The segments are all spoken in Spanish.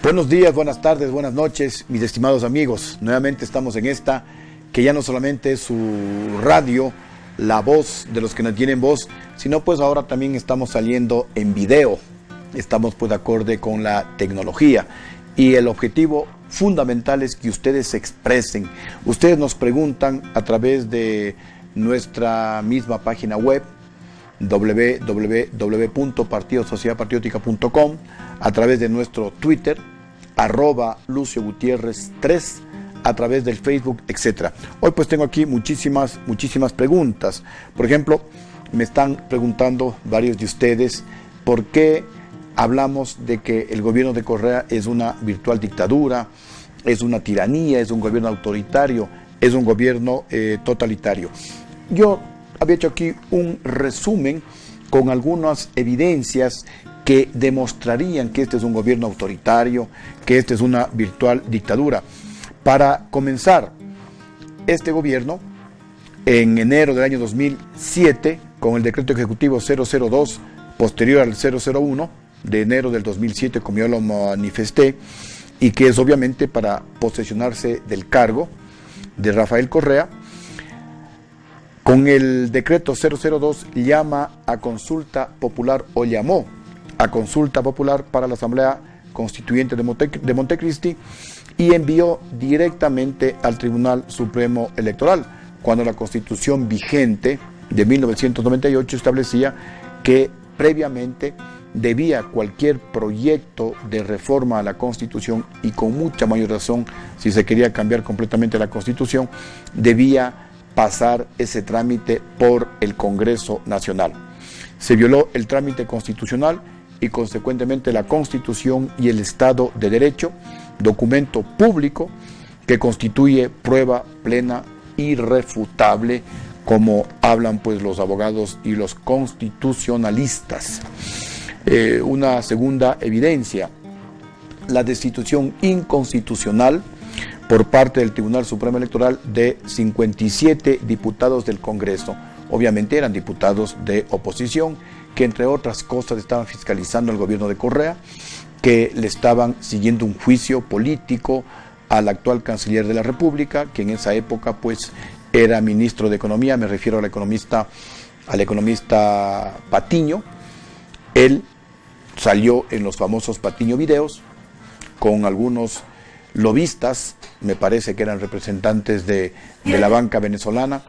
Buenos días, buenas tardes, buenas noches, mis estimados amigos. Nuevamente estamos en esta, que ya no solamente es su radio, la voz de los que no tienen voz, sino pues ahora también estamos saliendo en video. Estamos pues de acorde con la tecnología y el objetivo fundamental es que ustedes se expresen. Ustedes nos preguntan a través de nuestra misma página web, www.partidosociedadpatriótica.com, a través de nuestro Twitter, @LucioGutiérrez3, a través del Facebook, etc. Hoy pues tengo aquí muchísimas preguntas. Por ejemplo, me están preguntando varios de ustedes por qué hablamos de que el gobierno de Correa es una virtual dictadura, es una tiranía, es un gobierno autoritario, es un gobierno totalitario. Yo había hecho aquí un resumen con algunas evidencias que demostrarían que este es un gobierno autoritario, que este es una virtual dictadura. Para comenzar, este gobierno, en enero del año 2007, con el decreto ejecutivo 002, posterior al 001, de enero del 2007, como yo lo manifesté, y que es obviamente para posesionarse del cargo de Rafael Correa, con el decreto 002 llama a consulta popular, o llamó a consulta popular para la Asamblea Constituyente de Montecristi, y envió directamente al Tribunal Supremo Electoral, cuando la Constitución vigente de 1998 establecía que previamente debía cualquier proyecto de reforma a la Constitución, y con mucha mayor razón, si se quería cambiar completamente la Constitución, debía pasar ese trámite por el Congreso Nacional. Se violó el trámite constitucional y consecuentemente la Constitución y el Estado de Derecho, documento público que constituye prueba plena irrefutable, como hablan pues los abogados y los constitucionalistas. Una segunda evidencia, la destitución inconstitucional por parte del Tribunal Supremo Electoral de 57 diputados del Congreso. Obviamente eran diputados de oposición, que entre otras cosas estaban fiscalizando al gobierno de Correa, que le estaban siguiendo un juicio político al actual canciller de la República, que en esa época pues era ministro de Economía. Me refiero al economista Patiño. Él salió en los famosos Patiño videos con algunos lobistas, me parece que eran representantes de la banca venezolana,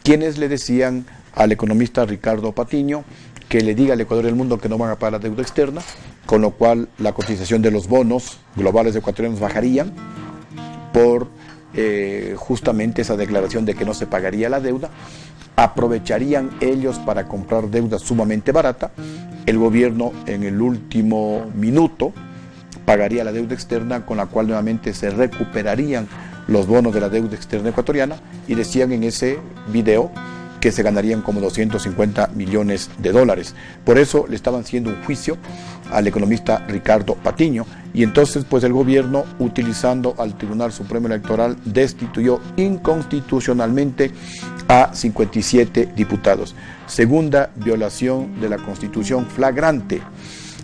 quienes le decían al economista Ricardo Patiño que le diga al Ecuador y al mundo que no van a pagar la deuda externa, con lo cual la cotización de los bonos globales ecuatorianos bajarían por justamente esa declaración de que no se pagaría la deuda. Aprovecharían ellos para comprar deuda sumamente barata. El gobierno en el último minuto pagaría la deuda externa, con la cual nuevamente se recuperarían los bonos de la deuda externa ecuatoriana, y decían en ese video que se ganarían como 250 millones de dólares. Por eso le estaban haciendo un juicio al economista Ricardo Patiño, y entonces pues el gobierno, utilizando al Tribunal Supremo Electoral, destituyó inconstitucionalmente a 57 diputados. Segunda violación de la Constitución flagrante,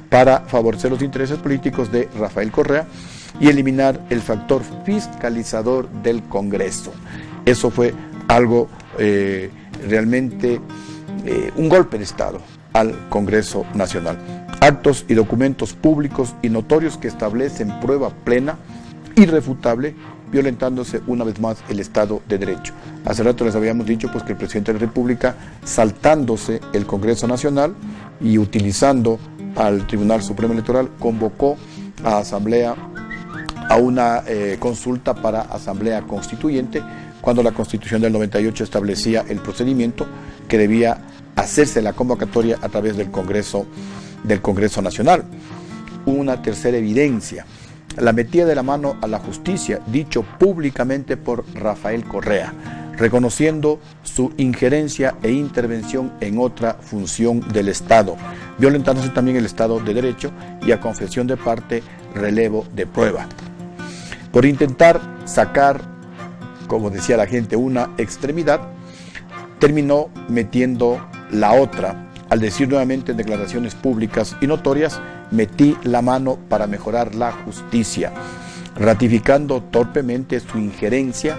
para favorecer los intereses políticos de Rafael Correa y eliminar el factor fiscalizador del Congreso. Eso fue algo realmente un golpe de Estado al Congreso Nacional. Actos y documentos públicos y notorios que establecen prueba plena, irrefutable, violentándose una vez más el Estado de Derecho. Hace rato les habíamos dicho pues que el presidente de la República, saltándose el Congreso Nacional y utilizando al Tribunal Supremo Electoral, convocó a asamblea, a una consulta para asamblea constituyente, cuando la Constitución del 98 establecía el procedimiento que debía hacerse la convocatoria a través del Congreso Nacional. Una tercera evidencia, la metida de la mano a la justicia, dicho públicamente por Rafael Correa, reconociendo su injerencia e intervención en otra función del Estado, violentándose también el Estado de Derecho, y a confesión de parte, relevo de prueba. Por intentar sacar, como decía la gente, una extremidad, terminó metiendo la otra, al decir nuevamente en declaraciones públicas y notorias metí la mano para mejorar la justicia, ratificando torpemente su injerencia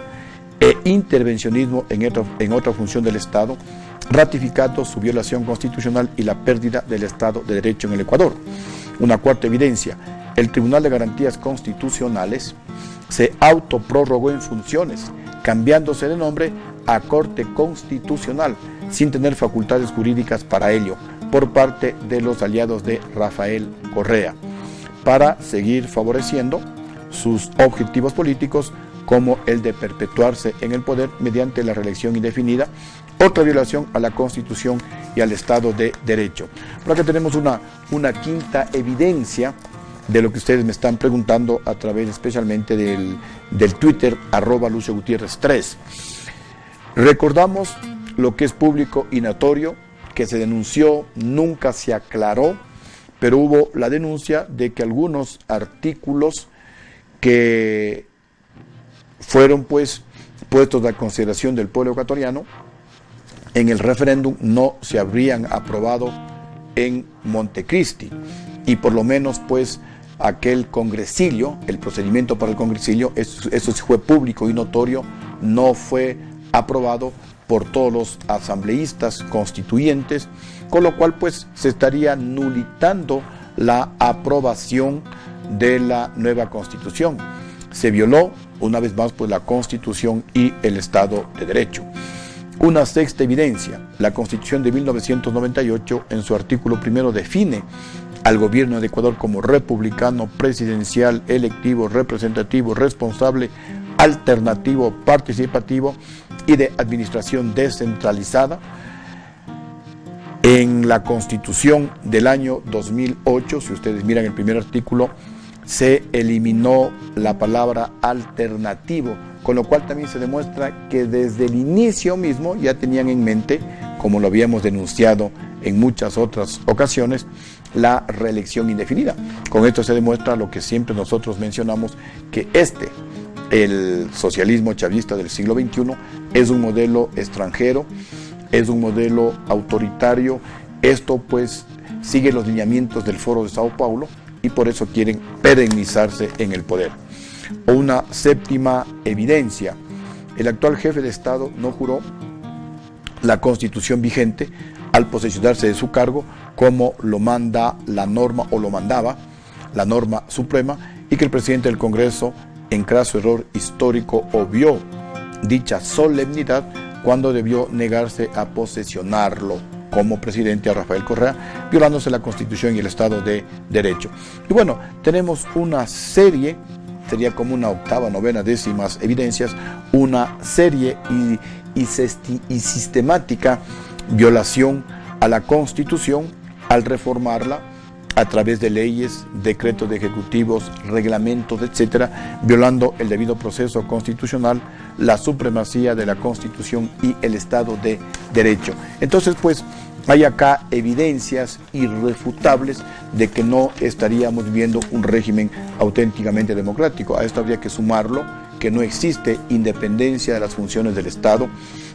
e intervencionismo en otra función del Estado, ratificando su violación constitucional y la pérdida del Estado de Derecho en el Ecuador. Una cuarta evidencia: el Tribunal de Garantías Constitucionales se autoprorrogó en funciones, cambiándose de nombre a Corte Constitucional, sin tener facultades jurídicas para ello, por parte de los aliados de Rafael Correa, para seguir favoreciendo sus objetivos políticos, como el de perpetuarse en el poder mediante la reelección indefinida, otra violación a la Constitución y al Estado de Derecho. Por acá tenemos una quinta evidencia de lo que ustedes me están preguntando a través especialmente del Twitter, @LucioGutierrez3. Recordamos lo que es público y notorio, que se denunció, nunca se aclaró, pero hubo la denuncia de que algunos artículos que fueron pues puestos a consideración del pueblo ecuatoriano en el referéndum no se habrían aprobado en Montecristi, y por lo menos pues aquel congresillo, el procedimiento para el congresillo, eso sí fue público y notorio, no fue aprobado por todos los asambleístas constituyentes, con lo cual pues se estaría nulitando la aprobación de la nueva Constitución. Se violó una vez más pues la Constitución y el Estado de Derecho. Una sexta evidencia: la Constitución de 1998 en su artículo primero define al gobierno de Ecuador como republicano, presidencial, electivo, representativo, responsable, alternativo, participativo y de administración descentralizada. En la Constitución del año 2008, si ustedes miran el primer artículo, se eliminó la palabra alternativo, con lo cual también se demuestra que desde el inicio mismo ya tenían en mente, como lo habíamos denunciado en muchas otras ocasiones, la reelección indefinida. Con esto se demuestra lo que siempre nosotros mencionamos, que el socialismo chavista del siglo XXI es un modelo extranjero, es un modelo autoritario. Esto pues sigue los lineamientos del Foro de Sao Paulo y por eso quieren perennizarse en el poder. Una séptima evidencia: el actual jefe de Estado no juró la Constitución vigente al posesionarse de su cargo, como lo manda la norma, o lo mandaba la norma suprema, y que el presidente del Congreso, en craso error histórico, obvió dicha solemnidad cuando debió negarse a posesionarlo como presidente a Rafael Correa, violándose la Constitución y el Estado de Derecho. Y bueno, tenemos una serie, sería como una octava, novena, décimas evidencias, una serie y sistemática violación a la Constitución al reformarla a través de leyes, decretos de ejecutivos, reglamentos, etcétera, violando el debido proceso constitucional, la supremacía de la Constitución y el Estado de Derecho. Entonces, pues, hay acá evidencias irrefutables de que no estaríamos viendo un régimen auténticamente democrático. A esto habría que sumarlo que no existe independencia de las funciones del Estado,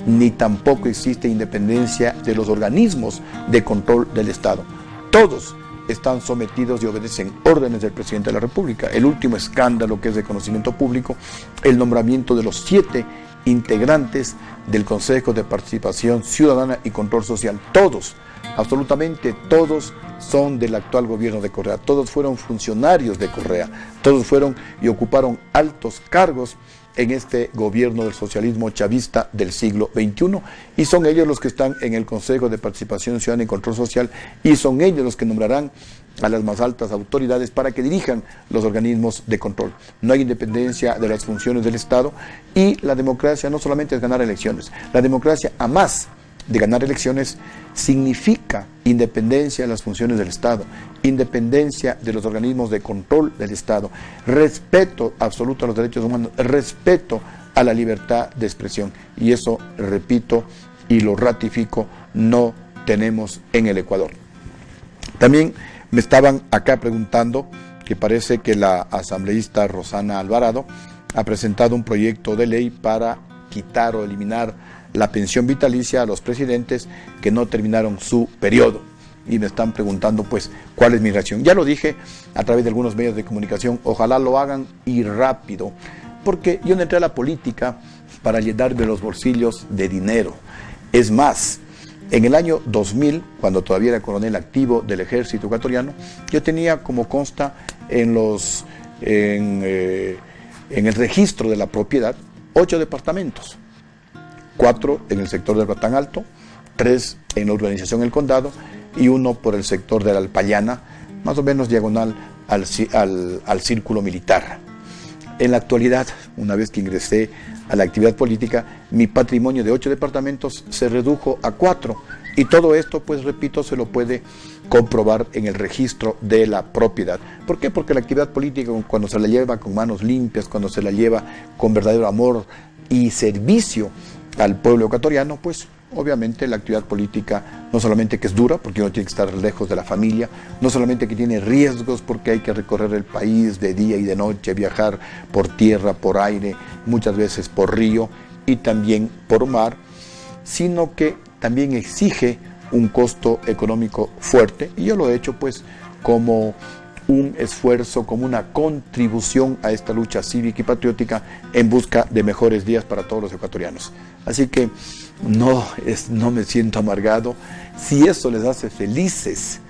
ni tampoco existe independencia de los organismos de control del Estado. Todos están sometidos y obedecen órdenes del presidente de la República. El último escándalo, que es de conocimiento público, el nombramiento de los 7 integrantes del Consejo de Participación Ciudadana y Control Social. Todos, absolutamente todos, son del actual gobierno de Correa. Todos fueron funcionarios de Correa. Todos fueron y ocuparon altos cargos en este gobierno del socialismo chavista del siglo XXI, y son ellos los que están en el Consejo de Participación Ciudadana y Control Social, y son ellos los que nombrarán a las más altas autoridades para que dirijan los organismos de control. No hay independencia de las funciones del Estado, y la democracia no solamente es ganar elecciones. La democracia, a más de ganar elecciones, significa independencia de las funciones del Estado, independencia de los organismos de control del Estado, respeto absoluto a los derechos humanos, respeto a la libertad de expresión. Y eso, repito y lo ratifico, no tenemos en el Ecuador. También me estaban acá preguntando que parece que la asambleísta Rosana Alvarado ha presentado un proyecto de ley para quitar o eliminar la pensión vitalicia a los presidentes que no terminaron su periodo. y me están preguntando pues cuál es mi reacción. Ya lo dije a través de algunos medios de comunicación, ojalá lo hagan y rápido, porque yo no entré a la política para llenarme los bolsillos de dinero. Es más, en el año 2000, cuando todavía era coronel activo del ejército ecuatoriano, yo tenía, como consta en el registro de la propiedad, 8 departamentos, 4 en el sector del Batán Alto, 3 en la urbanización El Condado y 1 por el sector de la Alpayana, más o menos diagonal al círculo militar. En la actualidad, una vez que ingresé a la actividad política, mi patrimonio de 8 departamentos se redujo a 4. Y todo esto, pues repito, se lo puede comprobar en el registro de la propiedad. ¿Por qué? Porque la actividad política, cuando se la lleva con manos limpias, cuando se la lleva con verdadero amor y servicio al pueblo ecuatoriano, pues obviamente la actividad política no solamente que es dura, porque uno tiene que estar lejos de la familia, no solamente que tiene riesgos, porque hay que recorrer el país de día y de noche, viajar por tierra, por aire, muchas veces por río y también por mar, sino que también exige un costo económico fuerte, y yo lo he hecho pues como un esfuerzo, como una contribución a esta lucha cívica y patriótica en busca de mejores días para todos los ecuatorianos. Así que no me siento amargado. Si eso les hace felices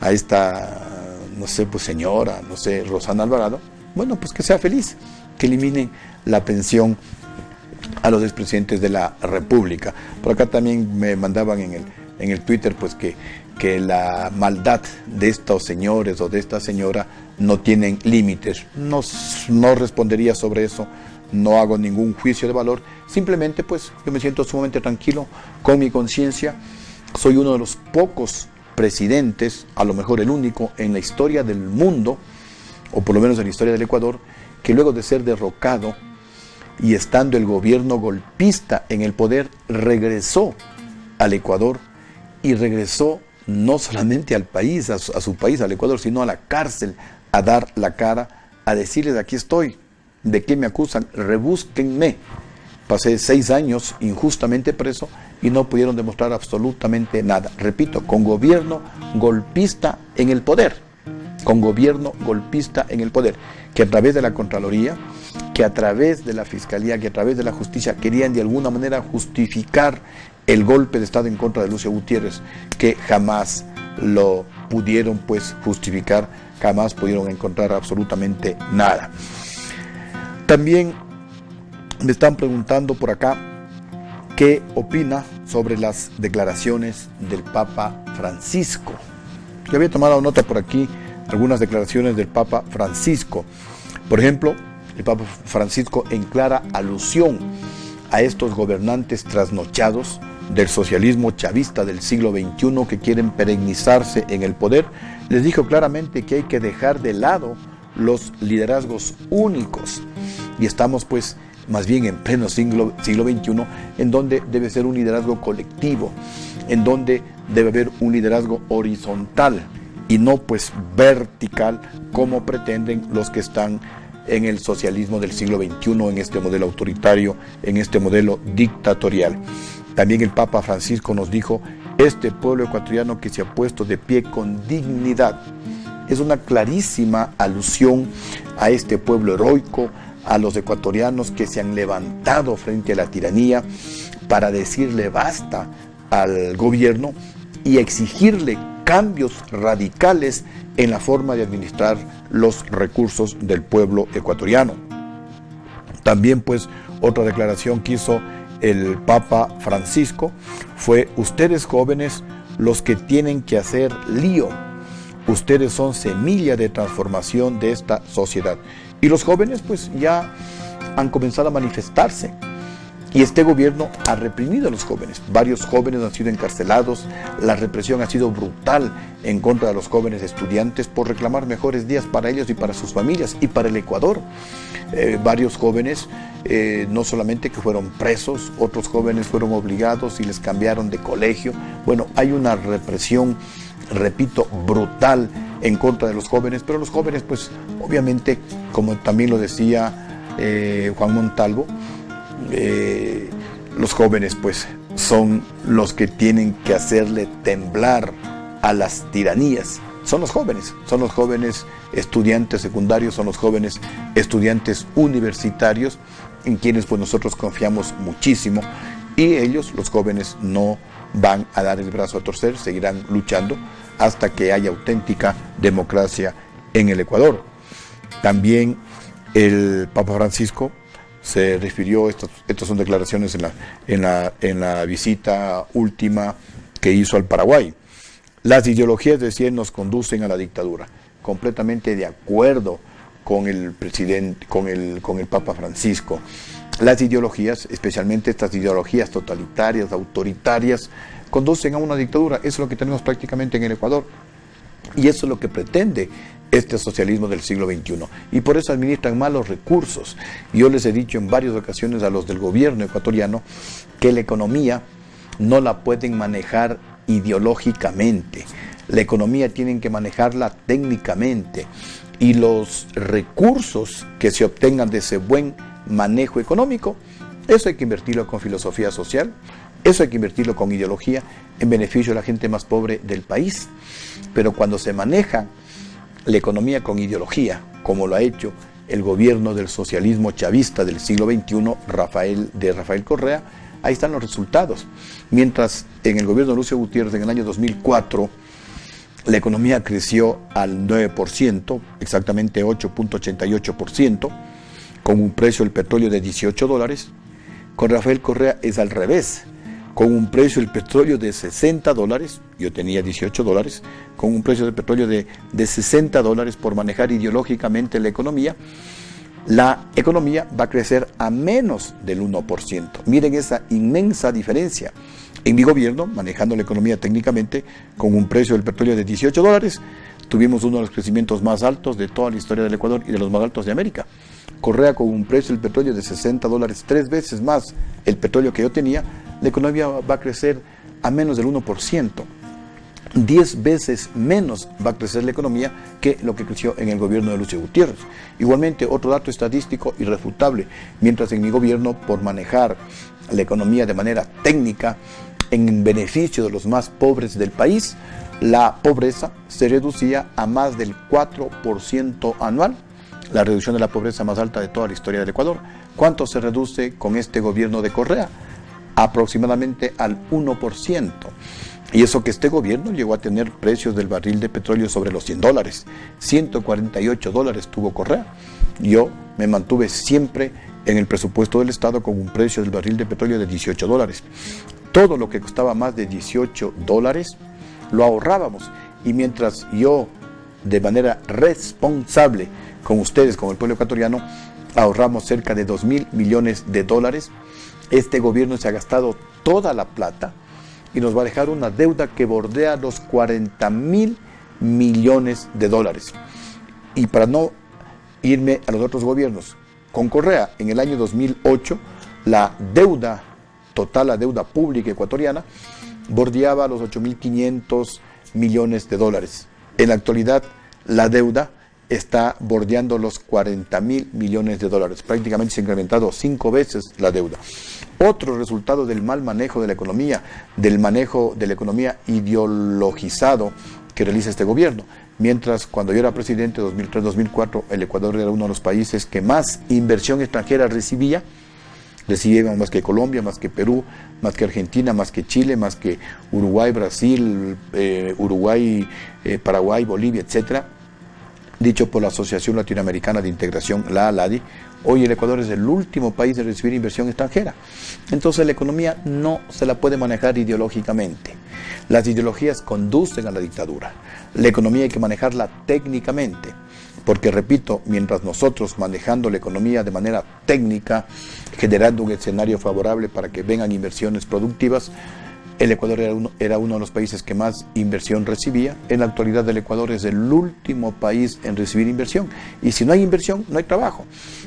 a esta, no sé, pues señora, no sé, Rosana Alvarado, bueno, pues que sea feliz, que eliminen la pensión a los expresidentes de la República. Por acá también me mandaban en el Twitter pues que la maldad de estos señores o de esta señora no tienen límites. No respondería sobre eso, no hago ningún juicio de valor, simplemente pues yo me siento sumamente tranquilo con mi conciencia. Soy uno de los pocos presidentes, a lo mejor el único en la historia del mundo, o por lo menos en la historia del Ecuador, que luego de ser derrocado y estando el gobierno golpista en el poder, regresó al Ecuador, y regresó no solamente al país, a su país, al Ecuador, sino a la cárcel, a dar la cara, a decirles: aquí estoy, ¿de qué me acusan? Rebúsquenme. Pasé 6 años injustamente preso y no pudieron demostrar absolutamente nada. Repito, con gobierno golpista en el poder, con gobierno golpista en el poder, que a través de la Contraloría, que a través de la Fiscalía, que a través de la Justicia querían de alguna manera justificar el golpe de Estado en contra de Lucio Gutiérrez, que jamás lo pudieron pues justificar, jamás pudieron encontrar absolutamente nada. También me están preguntando por acá qué opina sobre las declaraciones del Papa Francisco. Yo había tomado nota por aquí algunas declaraciones del Papa Francisco. Por ejemplo, el Papa Francisco, en clara alusión a estos gobernantes trasnochados del socialismo chavista del siglo XXI que quieren perennizarse en el poder, les dijo claramente que hay que dejar de lado los liderazgos únicos, y estamos pues más bien en pleno siglo XXI, en donde debe ser un liderazgo colectivo, en donde debe haber un liderazgo horizontal y no pues vertical, como pretenden los que están en el socialismo del siglo XXI, en este modelo autoritario, en este modelo dictatorial. También el Papa Francisco nos dijo: este pueblo ecuatoriano que se ha puesto de pie con dignidad. Es una clarísima alusión a este pueblo heroico, a los ecuatorianos que se han levantado frente a la tiranía para decirle basta al gobierno y exigirle cambios radicales en la forma de administrar los recursos del pueblo ecuatoriano. También pues otra declaración que hizo el Papa Francisco fue: ustedes jóvenes los que tienen que hacer lío, ustedes son semilla de transformación de esta sociedad. Y los jóvenes pues ya han comenzado a manifestarse, y este gobierno ha reprimido a los jóvenes. Varios jóvenes han sido encarcelados, la represión ha sido brutal en contra de los jóvenes estudiantes por reclamar mejores días para ellos y para sus familias y para el Ecuador. Varios jóvenes, no solamente que fueron presos, otros jóvenes fueron obligados y les cambiaron de colegio. Bueno, hay una represión, repito, brutal en contra de los jóvenes, pero los jóvenes pues obviamente, como también lo decía Juan Montalvo, los jóvenes pues son los que tienen que hacerle temblar a las tiranías son los jóvenes estudiantes secundarios, son los jóvenes estudiantes universitarios, en quienes pues nosotros confiamos muchísimo, y ellos, los jóvenes, no van a dar el brazo a torcer, seguirán luchando hasta que haya auténtica democracia en el Ecuador. También el Papa Francisco se refirió, estas son declaraciones en la visita última que hizo al Paraguay. Las ideologías, decía, nos conducen a la dictadura. Completamente de acuerdo con el presidente, con el Papa Francisco. Las ideologías, especialmente estas ideologías totalitarias, autoritarias, conducen a una dictadura. Eso es lo que tenemos prácticamente en el Ecuador. Y eso es lo que pretende este socialismo del siglo XXI. Y por eso administran malos recursos. Yo les he dicho en varias ocasiones a los del gobierno ecuatoriano que la economía no la pueden manejar ideológicamente. La economía tienen que manejarla técnicamente. Y los recursos que se obtengan de ese buen manejo económico, eso hay que invertirlo con filosofía social, eso hay que invertirlo con ideología en beneficio de la gente más pobre del país. Pero cuando se maneja la economía con ideología, como lo ha hecho el gobierno del socialismo chavista del siglo XXI, de Rafael Correa, ahí están los resultados. Mientras en el gobierno de Lucio Gutiérrez, en el año 2004, la economía creció al 9%, exactamente 8.88%, con un precio del petróleo de $18. Con Rafael Correa es al revés, con un precio del petróleo de $60, yo tenía $18, con un precio del petróleo de $60 por manejar ideológicamente la economía va a crecer a menos del 1%. Miren esa inmensa diferencia. En mi gobierno, manejando la economía técnicamente, con un precio del petróleo de $18, tuvimos uno de los crecimientos más altos de toda la historia del Ecuador y de los más altos de América. Correa, con un precio del petróleo de $60, 3 veces más el petróleo que yo tenía, la economía va a crecer a menos del 1%. 10 veces menos va a crecer la economía que lo que creció en el gobierno de Lucio Gutiérrez. Igualmente, otro dato estadístico irrefutable, mientras en mi gobierno, por manejar la economía de manera técnica, en beneficio de los más pobres del país, la pobreza se reducía a más del 4% anual, la reducción de la pobreza más alta de toda la historia del Ecuador. ¿Cuánto se reduce con este gobierno de Correa? Aproximadamente al 1%. Y eso que este gobierno llegó a tener precios del barril de petróleo sobre los $100. $148 tuvo Correa. Yo me mantuve siempre en el presupuesto del Estado con un precio del barril de petróleo de $18. Todo lo que costaba más de $18 lo ahorrábamos. Y mientras yo, de manera responsable, con ustedes, con el pueblo ecuatoriano, ahorramos cerca de $2.000 millones, este gobierno se ha gastado toda la plata y nos va a dejar una deuda que bordea los $40.000 millones. Y para no irme a los otros gobiernos, con Correa, en el año 2008, la deuda total, la deuda pública ecuatoriana, bordeaba los $8.500 millones. En la actualidad, la deuda está bordeando los $40.000 millones. Prácticamente se ha incrementado 5 veces la deuda. Otro resultado del mal manejo de la economía, del manejo de la economía ideologizado que realiza este gobierno. Mientras cuando yo era presidente, 2003-2004, el Ecuador era uno de los países que más inversión extranjera recibía más que Colombia, más que Perú, más que Argentina, más que Chile, más que Uruguay, Brasil, Paraguay, Bolivia, etcétera. Dicho por la Asociación Latinoamericana de Integración, la ALADI, hoy el Ecuador es el último país en recibir inversión extranjera. Entonces la economía no se la puede manejar ideológicamente. Las ideologías conducen a la dictadura. La economía hay que manejarla técnicamente, porque repito, mientras nosotros manejando la economía de manera técnica, generando un escenario favorable para que vengan inversiones productivas, el Ecuador era uno de los países que más inversión recibía. En la actualidad el Ecuador es el último país en recibir inversión. Y si no hay inversión, no hay trabajo.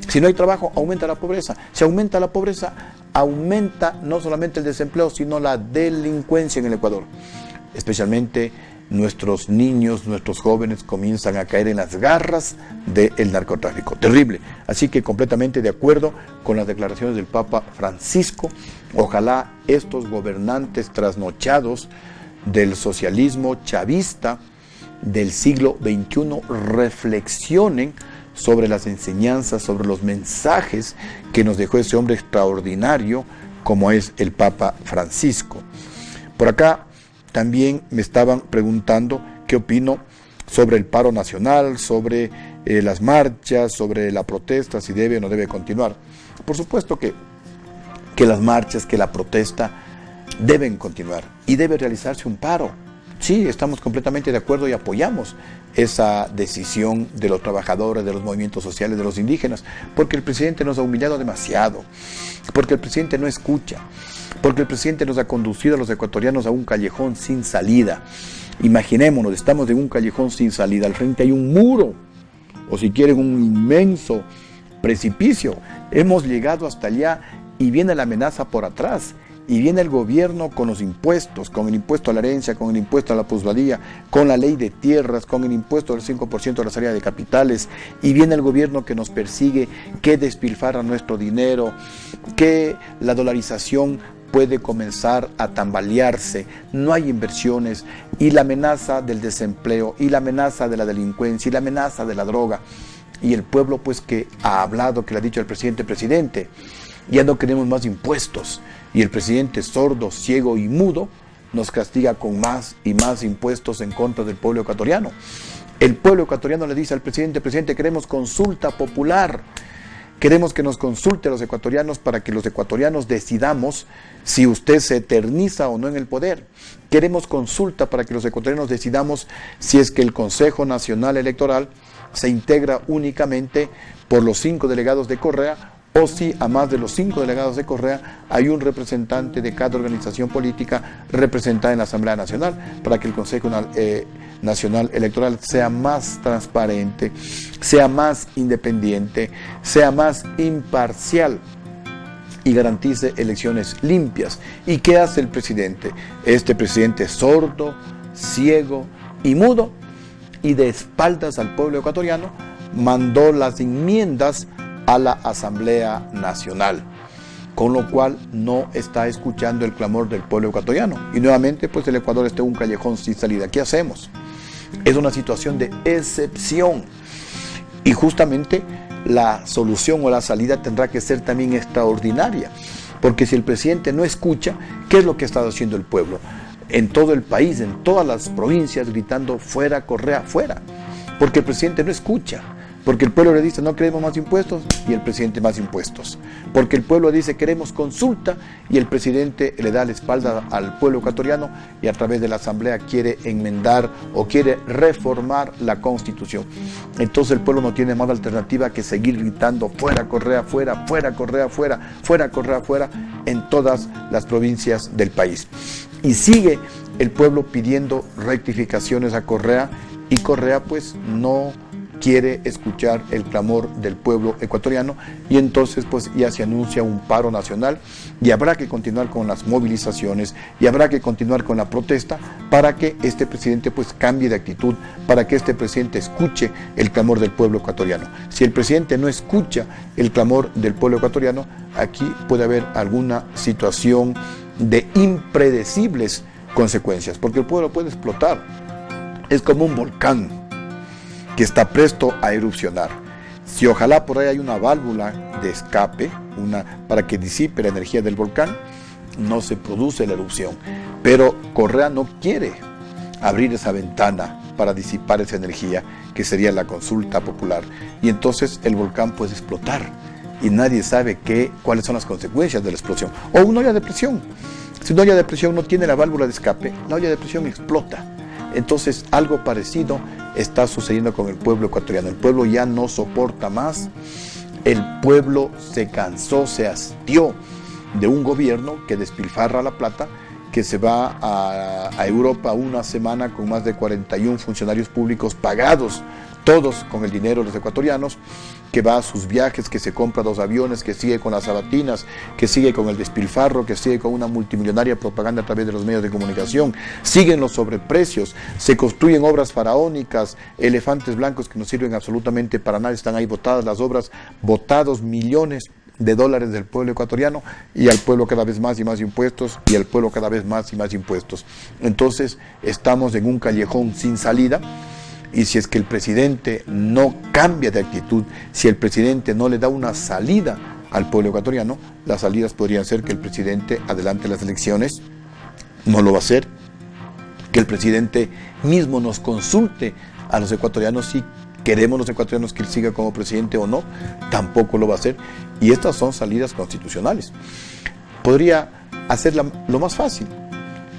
Si no hay trabajo, aumenta la pobreza. Si aumenta la pobreza, aumenta no solamente el desempleo, sino la delincuencia en el Ecuador. Especialmente nuestros niños, nuestros jóvenes comienzan a caer en las garras del narcotráfico. Terrible. Así que completamente de acuerdo con las declaraciones del Papa Francisco. Ojalá estos gobernantes trasnochados del socialismo chavista del siglo XXI reflexionen sobre las enseñanzas, sobre los mensajes que nos dejó ese hombre extraordinario como es el Papa Francisco. Por acá también me estaban preguntando qué opino sobre el paro nacional, sobre las marchas, sobre la protesta, si debe o no debe continuar. Por supuesto que las marchas, que la protesta deben continuar y debe realizarse un paro. Sí, estamos completamente de acuerdo y apoyamos esa decisión de los trabajadores, de los movimientos sociales, de los indígenas, porque el presidente nos ha humillado demasiado, porque el presidente no escucha, porque el presidente nos ha conducido a los ecuatorianos a un callejón sin salida. Imaginémonos, estamos en un callejón sin salida, al frente hay un muro, o si quieren un inmenso precipicio. Hemos llegado hasta allá y viene la amenaza por atrás. Y viene el gobierno con los impuestos, con el impuesto a la herencia, con el impuesto a la plusvalía, con la ley de tierras, con el impuesto del 5% de la salida de capitales, y viene el gobierno que nos persigue, que despilfarra nuestro dinero, que la dolarización puede comenzar a tambalearse, no hay inversiones, y la amenaza del desempleo, y la amenaza de la delincuencia, y la amenaza de la droga, y el pueblo pues que ha hablado, que le ha dicho al presidente, ya no queremos más impuestos. Y el presidente sordo, ciego y mudo nos castiga con más y más impuestos en contra del pueblo ecuatoriano. El pueblo ecuatoriano le dice al presidente, queremos consulta popular. Queremos que nos consulte a los ecuatorianos para que los ecuatorianos decidamos si usted se eterniza o no en el poder. Queremos consulta para que los ecuatorianos decidamos si es que el Consejo Nacional Electoral se integra únicamente por los 5 delegados de Correa, o si a más de los 5 delegados de Correa hay un representante de cada organización política representada en la Asamblea Nacional, para que el Consejo Nacional Electoral sea más transparente, sea más independiente, sea más imparcial y garantice elecciones limpias. ¿Y qué hace el presidente? Este presidente sordo, ciego y mudo, y de espaldas al pueblo ecuatoriano, mandó las enmiendas a la Asamblea Nacional, con lo cual no está escuchando el clamor del pueblo ecuatoriano. Y nuevamente, pues el Ecuador está en un callejón sin salida. ¿Qué hacemos? Es una situación de excepción. Y justamente la solución o la salida tendrá que ser también extraordinaria. Porque si el presidente no escucha, ¿qué es lo que está haciendo el pueblo? En todo el país, en todas las provincias, gritando fuera Correa, fuera. Porque el presidente no escucha. Porque el pueblo le dice no queremos más impuestos y el presidente más impuestos. Porque el pueblo dice queremos consulta y el presidente le da la espalda al pueblo ecuatoriano y a través de la asamblea quiere enmendar o quiere reformar la constitución. Entonces el pueblo no tiene más alternativa que seguir gritando fuera Correa, fuera, fuera Correa, fuera, fuera Correa, fuera en todas las provincias del país. Y sigue el pueblo pidiendo rectificaciones a Correa y Correa pues no quiere escuchar el clamor del pueblo ecuatoriano y entonces pues ya se anuncia un paro nacional y habrá que continuar con las movilizaciones y habrá que continuar con la protesta para que este presidente pues cambie de actitud, para que este presidente escuche el clamor del pueblo ecuatoriano. Si el presidente no escucha el clamor del pueblo ecuatoriano, aquí puede haber alguna situación de impredecibles consecuencias, porque el pueblo puede explotar. Es como un volcán que está presto a erupcionar. Si ojalá por ahí hay una válvula de escape, para que disipe la energía del volcán, no se produce la erupción. Pero Correa no quiere abrir esa ventana para disipar esa energía, que sería la consulta popular. Y entonces el volcán puede explotar y nadie sabe cuáles son las consecuencias de la explosión. O una olla de presión. Si una olla de presión no tiene la válvula de escape, la olla de presión explota. Entonces algo parecido está sucediendo con el pueblo ecuatoriano. El pueblo ya no soporta más, el pueblo se cansó, se hastió de un gobierno que despilfarra la plata, que se va a Europa una semana con más de 41 funcionarios públicos pagados, todos con el dinero de los ecuatorianos, que va a sus viajes, que se compra 2 aviones, que sigue con las sabatinas, que sigue con el despilfarro, que sigue con una multimillonaria propaganda a través de los medios de comunicación, siguen los sobreprecios, se construyen obras faraónicas, elefantes blancos que no sirven absolutamente para nada, están ahí botadas las obras, botados millones de dólares del pueblo ecuatoriano, y al pueblo cada vez más y más impuestos, y al pueblo cada vez más y más impuestos. Entonces estamos en un callejón sin salida, y si es que el presidente no cambia de actitud, si el presidente no le da una salida al pueblo ecuatoriano, las salidas podrían ser que el presidente adelante las elecciones, no lo va a hacer, que el presidente mismo nos consulte a los ecuatorianos si queremos los ecuatorianos que él siga como presidente o no, tampoco lo va a hacer, y estas son salidas constitucionales. Podría hacerla lo más fácil,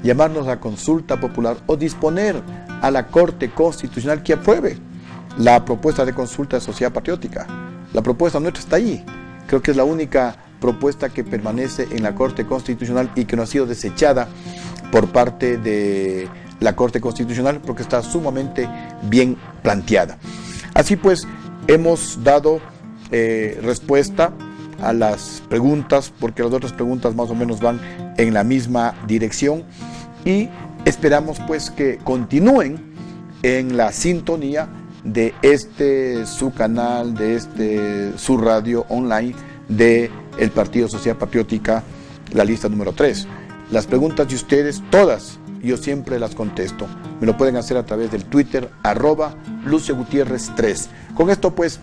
llamarnos a consulta popular o disponer a la Corte Constitucional que apruebe la propuesta de consulta de sociedad patriótica. La propuesta nuestra está ahí, creo que es la única propuesta que permanece en la Corte Constitucional y que no ha sido desechada por parte de la Corte Constitucional porque está sumamente bien planteada. Así pues, hemos dado respuesta a las preguntas, porque las otras preguntas más o menos van en la misma dirección, y esperamos pues que continúen en la sintonía de su canal, de su radio online de el Partido Sociedad Patriótica, la lista número 3. Las preguntas de ustedes, todas, yo siempre las contesto. Me lo pueden hacer a través del Twitter, @LucioGutierrez3. Con esto pues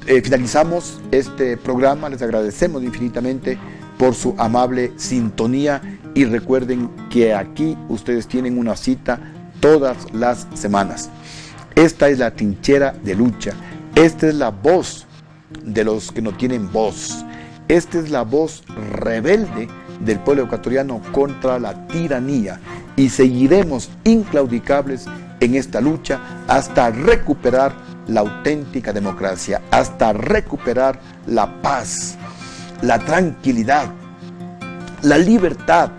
finalizamos este programa. Les agradecemos infinitamente por su amable sintonía y recuerden que aquí ustedes tienen una cita todas las semanas. Esta es la trinchera de lucha. Esta es la voz de los que no tienen voz. Esta es la voz rebelde del pueblo ecuatoriano contra la tiranía, y seguiremos inclaudicables en esta lucha hasta recuperar la auténtica democracia, hasta recuperar la paz, la tranquilidad, la libertad,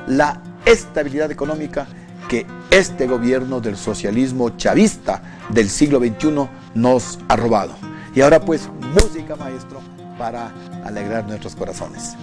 la estabilidad económica que este gobierno del socialismo chavista del siglo XXI nos ha robado. Y ahora pues, música, maestro, para alegrar nuestros corazones.